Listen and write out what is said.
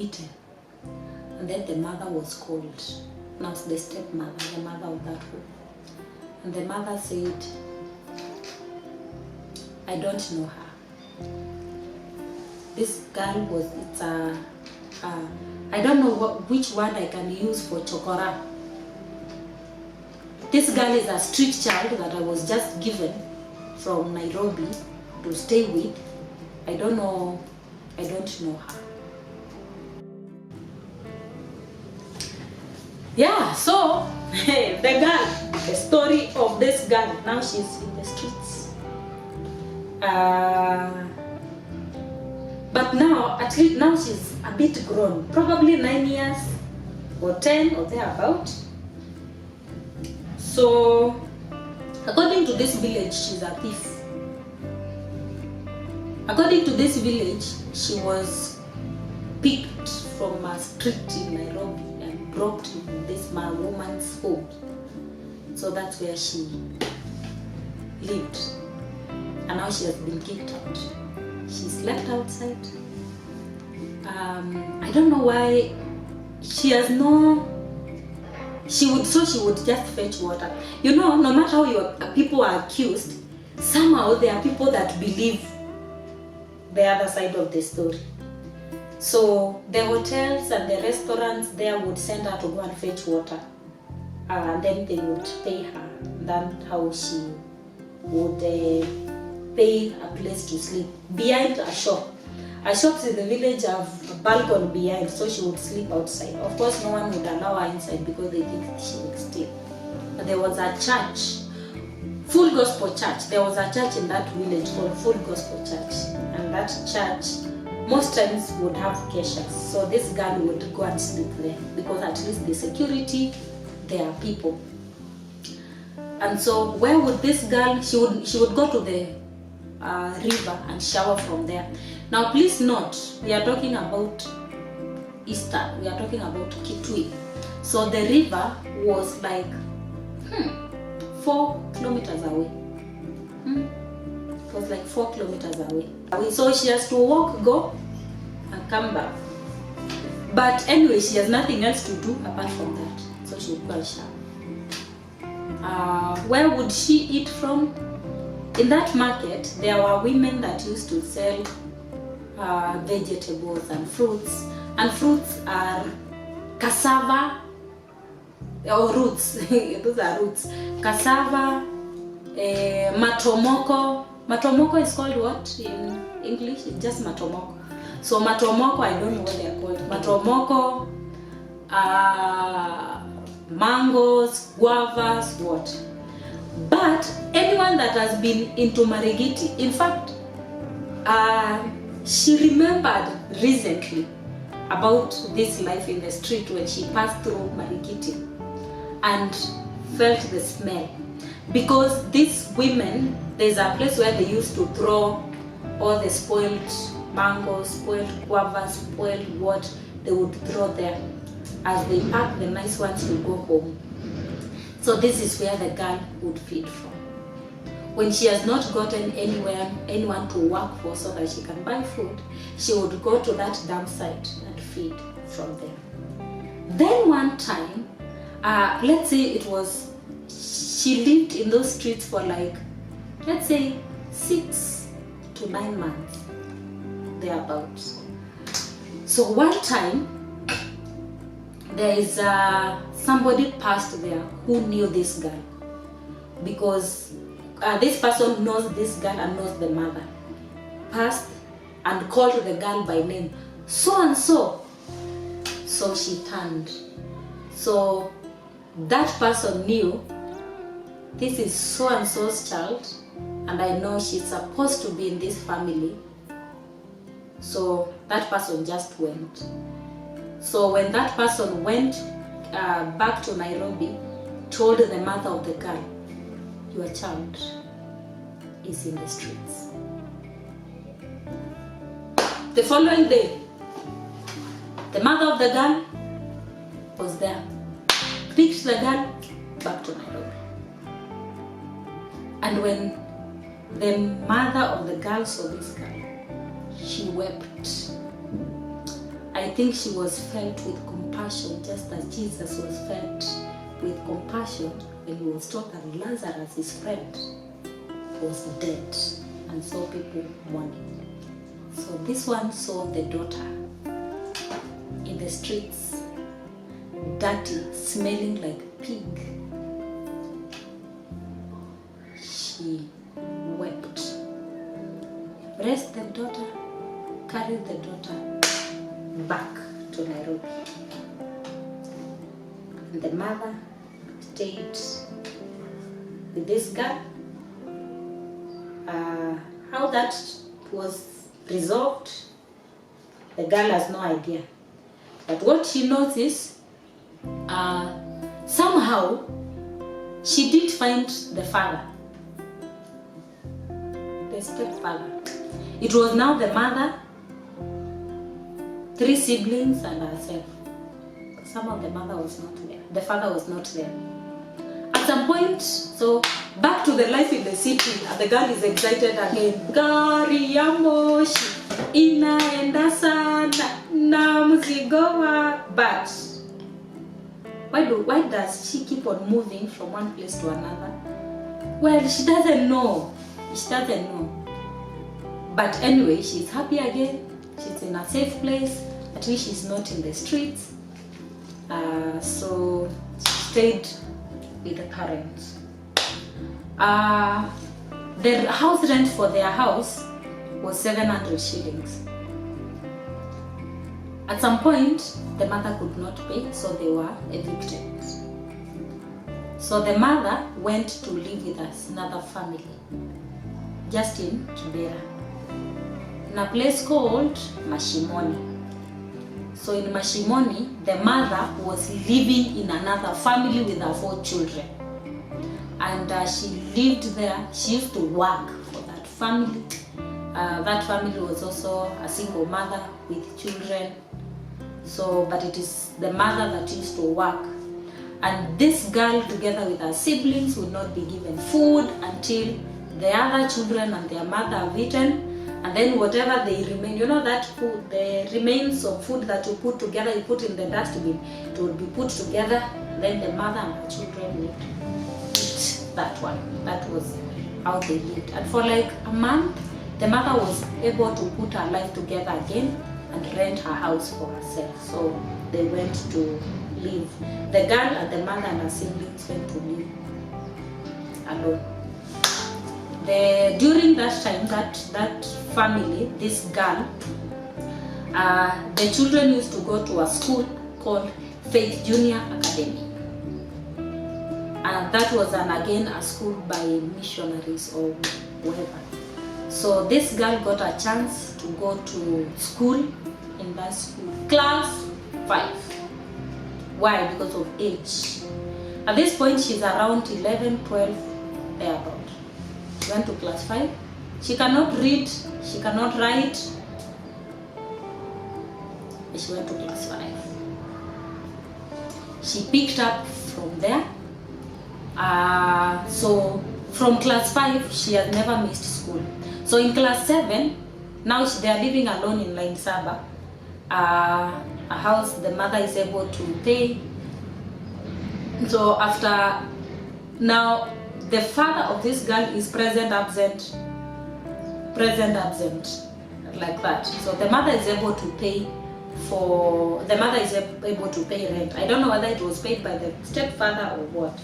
beaten. And then the mother was called. Now it's the stepmother, the mother of that home. And the mother said, I don't know her. This girl was, I don't know which word I can use for chokora. This girl is a street child that I was just given from Nairobi to stay with. I don't know her. Yeah, so the girl, the story of this girl, now she's in the streets. But now, at least now she's a bit grown, probably 9 years or 10 or thereabout. So, according to this village, she's a thief. According to this village, she was picked from a street in Nairobi and brought to this woman's home. So that's where she lived. And now she has been kicked out. She slept outside. I don't know why. She has no. She would just fetch water. You know, no matter how people are accused, somehow there are people that believe the other side of the story. So the hotels and the restaurants there would send her to go and fetch water. And then they would pay her. That's how she would pay a place to sleep behind a shop. A shops in the village have a balcony behind, so she would sleep outside. Of course, no one would allow her inside because they think she would steal. But there was a church, Full Gospel Church. There was a church in that village called Full Gospel Church, and that church most times would have keishas. So this girl would go and sleep there because at least the security, there are people. And so where would this girl? She would go to the river and shower from there. Now please note, we are talking about Eastern, we are talking about Kitui. So the river was like 4 kilometers away. It was like 4 kilometers away. So she has to walk, go and come back. But anyway, she has nothing else to do apart from that. So she would go and shower. Where would she eat from? In that market, there were women that used to sell vegetables and fruits. And fruits are cassava or roots. Those are roots. Cassava, matomoko. Matomoko is called what in English? It's just matomoko. So matomoko, I don't know what they are called. Matomoko, mangoes, guavas, what? But anyone that has been into Marigiti, in fact, she remembered recently about this life in the street when she passed through Marigiti and felt the smell. Because these women, there's a place where they used to throw all the spoiled mangoes, spoiled guavas, spoiled what they would throw there. As they pack the nice ones to go home. So this is where the girl would feed from. When she has not gotten anyone to work for so that she can buy food, she would go to that dump site and feed from there. Then one time, let's say she lived in those streets for like, let's say 6 to 9 months, thereabouts. So one time, there is somebody passed there who knew this girl, because this person knows this girl and knows the mother. Passed and called the girl by name, so and so. So she turned. So that person knew this is so and so's child, and I know she's supposed to be in this family. So that person just went. So when that person went back to Nairobi, told the mother of the girl, your child is in the streets. The following day, the mother of the girl was there, picked the girl back to Nairobi. And when the mother of the girl saw this girl, she wept. I think she was filled with compassion, just as Jesus was filled with compassion when he was told that Lazarus, his friend, was dead, and saw people mourning. So this one saw the daughter in the streets, dirty, smelling like pig. She wept, raised the daughter, carried the daughter back to Nairobi. And the mother stayed with this girl. How that was resolved, the girl has no idea. But what she knows is, somehow she did find the father, the stepfather. It was now the mother, 3 siblings, and herself. Somehow the mother was not there. The father was not there. At some point, so back to the life in the city, and the girl is excited again. Gari ya moshi inaenda sana na mzigo wa. But why does she keep on moving from one place to another? Well, she doesn't know. She doesn't know. But anyway, she's happy again. She's in a safe place. At least she's not in the streets. So she stayed with the parents. The house rent for their house was 700 shillings. At some point, the mother could not pay, so they were evicted. So the mother went to live with us, another family, just in Kibera, in a place called Mashimoni. So in Mashimoni, the mother was living in another family with her 4 children. And she lived there. She used to work for that family. That family was also a single mother with children. So, but it is the mother that used to work. And this girl, together with her siblings, would not be given food until the other children and their mother have eaten. And then whatever they remain, you know that food, the remains of food that you put together, you put in the dustbin, it will be put together. Then the mother and her children would eat that one. That was how they lived. And for like a month, the mother was able to put her life together again and rent her house for herself. So they went to live. The girl and the mother and her siblings went to live alone. During that time, that family, this girl, the children used to go to a school called Faith Junior Academy. And that was again a school by missionaries or whatever. So this girl got a chance to go to school in that school, class 5. Why? Because of age. At this point, she's around 11, 12, thereabout. She went to class 5. She cannot read, she cannot write. She went to class 5. She picked up from there. So from class 5, she has never missed school. So in class 7, now they are living alone in Line Saba. A house the mother is able to pay. So after, now the father of this girl is present absent, like that. So the mother is able to pay able to pay rent. I don't know whether it was paid by the stepfather or what.